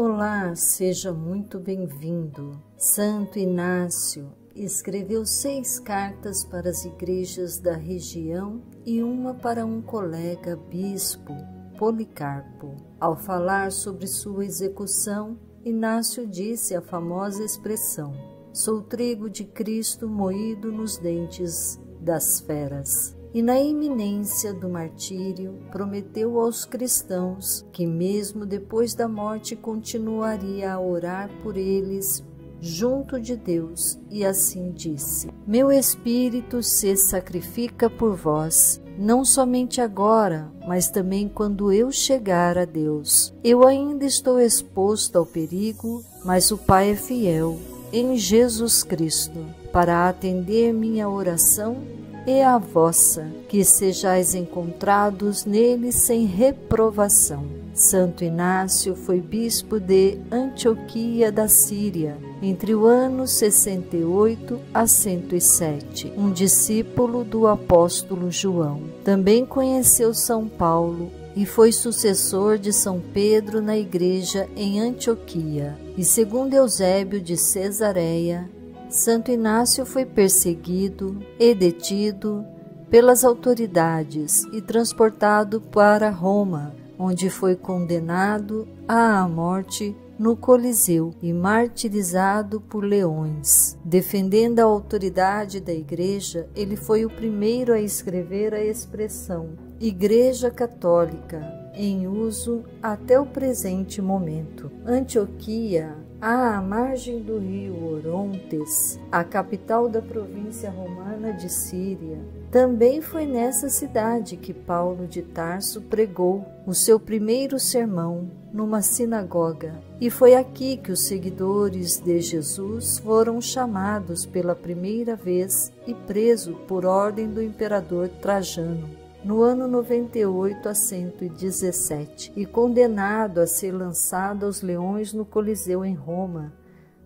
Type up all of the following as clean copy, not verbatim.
Olá, seja muito bem-vindo. Santo Inácio escreveu 6 cartas para as igrejas da região e uma para um colega bispo, Policarpo. Ao falar sobre sua execução, Inácio disse a famosa expressão: "Sou trigo de Cristo moído nos dentes das feras." E na iminência do martírio, prometeu aos cristãos que mesmo depois da morte continuaria a orar por eles junto de Deus, e assim disse: "Meu espírito se sacrifica por vós, não somente agora, mas também quando eu chegar a Deus. Eu ainda estou exposto ao perigo, mas o Pai é fiel em Jesus Cristo para atender minha oração e a vossa, que sejais encontrados nele sem reprovação." Santo Inácio foi bispo de Antioquia da Síria, entre o ano 68 a 107, um discípulo do apóstolo João. Também conheceu São Paulo e foi sucessor de São Pedro na igreja em Antioquia. E segundo Eusébio de Cesareia, Santo Inácio foi perseguido e detido pelas autoridades e transportado para Roma, onde foi condenado à morte no Coliseu e martirizado por leões. Defendendo a autoridade da Igreja, ele foi o primeiro a escrever a expressão Igreja Católica, em uso até o presente momento. Antioquia, à margem do rio Orontes, a capital da província romana de Síria. Também foi nessa cidade que Paulo de Tarso pregou o seu primeiro sermão numa sinagoga, e foi aqui que os seguidores de Jesus foram chamados pela primeira vez e presos por ordem do imperador Trajano, no ano 98 a 117, e condenado a ser lançado aos leões no Coliseu em Roma.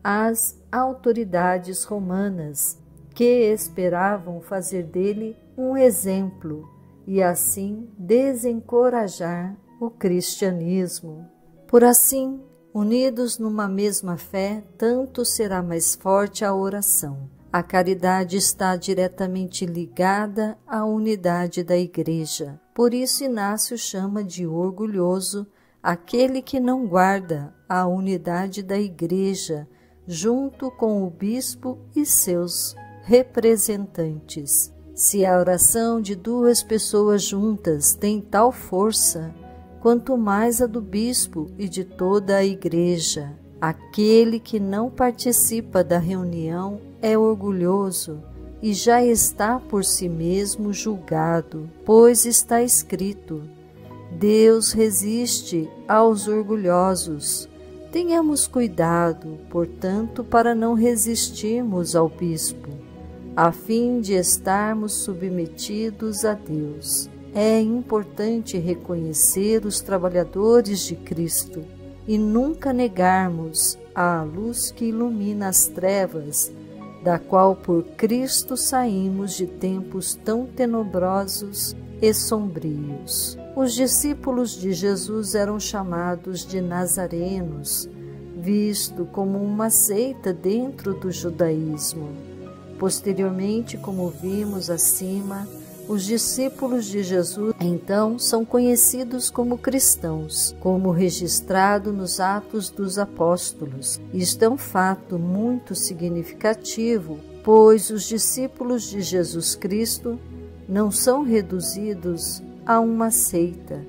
As autoridades romanas, que esperavam fazer dele um exemplo e assim desencorajar o cristianismo. Por assim, unidos numa mesma fé, tanto será mais forte a oração. A caridade está diretamente ligada à unidade da Igreja. Por isso, Inácio chama de orgulhoso aquele que não guarda a unidade da Igreja, junto com o bispo e seus representantes. Se a oração de 2 pessoas juntas tem tal força, quanto mais a do bispo e de toda a Igreja. Aquele que não participa da reunião é orgulhoso e já está por si mesmo julgado, pois está escrito: Deus resiste aos orgulhosos. Tenhamos cuidado, portanto, para não resistirmos ao bispo, a fim de estarmos submetidos a Deus. É importante reconhecer os trabalhadores de Cristo e nunca negarmos a luz que ilumina as trevas, da qual por Cristo saímos de tempos tão tenebrosos e sombrios. Os discípulos de Jesus eram chamados de nazarenos, visto como uma seita dentro do judaísmo. Posteriormente, como vimos acima, os discípulos de Jesus, então, são conhecidos como cristãos, como registrado nos Atos dos Apóstolos. Isto é um fato muito significativo, pois os discípulos de Jesus Cristo não são reduzidos a uma seita,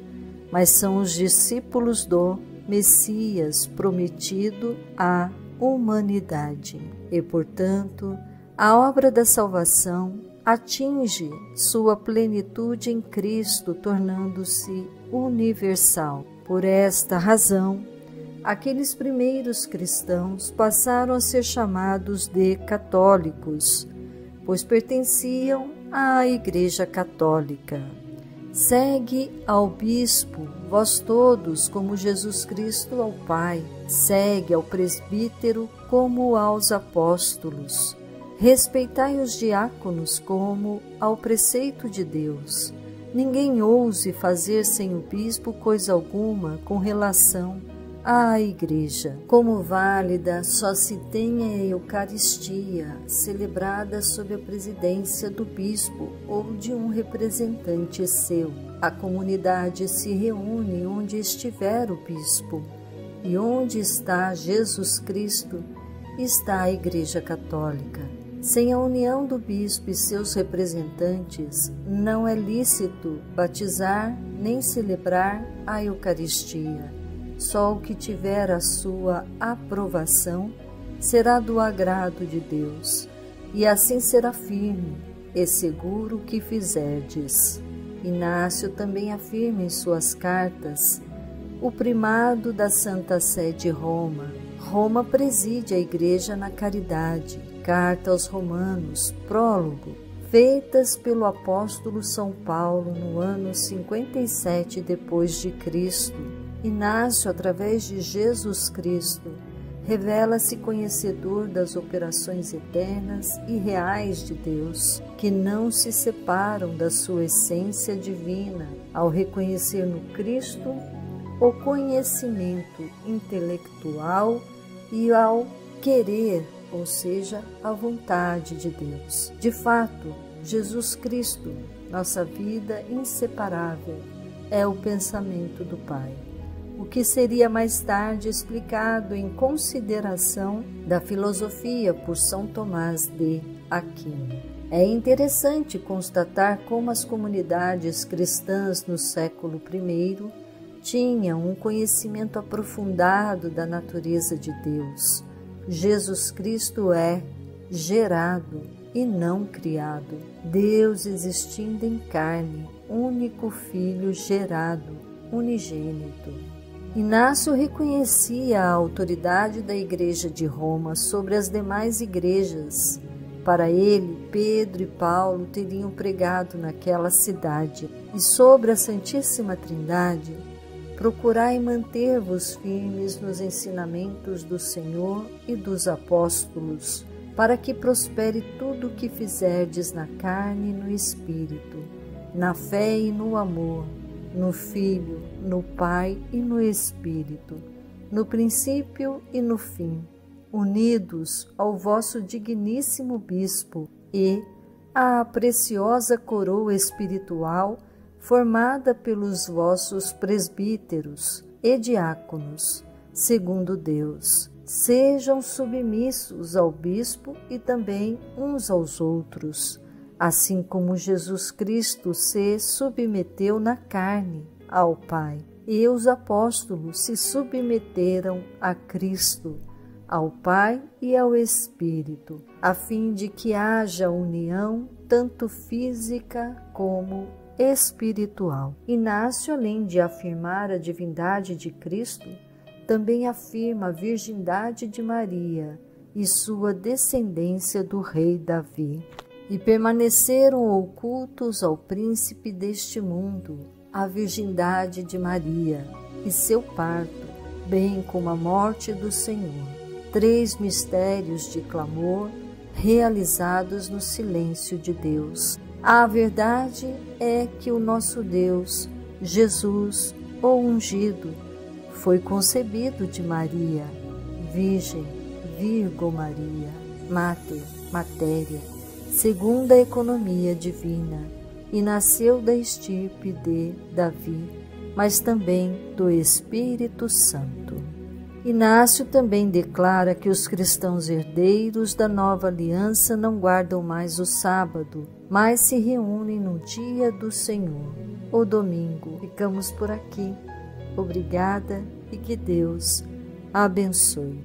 mas são os discípulos do Messias prometido à humanidade. E, portanto, a obra da salvação atinge sua plenitude em Cristo, tornando-se universal. Por esta razão, aqueles primeiros cristãos passaram a ser chamados de católicos, pois pertenciam à Igreja Católica. Segue ao bispo, vós todos, como Jesus Cristo ao Pai. Segue ao presbítero, como aos apóstolos. Respeitai os diáconos como ao preceito de Deus. Ninguém ouse fazer sem o bispo coisa alguma com relação à Igreja. Como válida, só se tem a Eucaristia, celebrada sob a presidência do bispo ou de um representante seu. A comunidade se reúne onde estiver o bispo, e onde está Jesus Cristo, está a Igreja Católica. Sem a união do bispo e seus representantes, não é lícito batizar nem celebrar a Eucaristia. Só o que tiver a sua aprovação será do agrado de Deus, e assim será firme e seguro o que fizerdes. Inácio também afirma em suas cartas o primado da Santa Sé de Roma. Roma preside a Igreja na caridade. Carta aos Romanos, prólogo, feitas pelo apóstolo São Paulo no ano 57 depois de Cristo. Inácio, através de Jesus Cristo, revela-se conhecedor das operações eternas e reais de Deus, que não se separam da sua essência divina ao reconhecer no Cristo o conhecimento intelectual e ao querer, ou seja, a vontade de Deus. De fato, Jesus Cristo, nossa vida inseparável, é o pensamento do Pai, o que seria mais tarde explicado em consideração da filosofia por São Tomás de Aquino. É interessante constatar como as comunidades cristãs no século I tinham um conhecimento aprofundado da natureza de Deus. Jesus Cristo é gerado e não criado, Deus existindo em carne, único Filho gerado, unigênito. Inácio reconhecia a autoridade da Igreja de Roma sobre as demais igrejas. Para ele, Pedro e Paulo teriam pregado naquela cidade. E sobre a Santíssima Trindade, procurai manter-vos firmes nos ensinamentos do Senhor e dos apóstolos, para que prospere tudo o que fizerdes na carne e no Espírito, na fé e no amor, no Filho, no Pai e no Espírito, no princípio e no fim, unidos ao vosso digníssimo Bispo e à preciosa coroa espiritual formada pelos vossos presbíteros e diáconos, segundo Deus. Sejam submissos ao bispo e também uns aos outros, assim como Jesus Cristo se submeteu na carne ao Pai, e os apóstolos se submeteram a Cristo, ao Pai e ao Espírito, a fim de que haja união tanto física como espiritual. Inácio, além de afirmar a divindade de Cristo, também afirma a virgindade de Maria e sua descendência do rei Davi. E permaneceram ocultos ao príncipe deste mundo a virgindade de Maria e seu parto, bem como a morte do Senhor. 3 mistérios de clamor realizados no silêncio de Deus. A verdade é que o nosso Deus, Jesus, o ungido, foi concebido de Maria, Virgem, Virgo Maria, Mater, matéria, segundo a economia divina, e nasceu da estirpe de Davi, mas também do Espírito Santo. Inácio também declara que os cristãos herdeiros da nova aliança não guardam mais o sábado, mas se reúnem no dia do Senhor, o domingo. Ficamos por aqui. Obrigada e que Deus abençoe.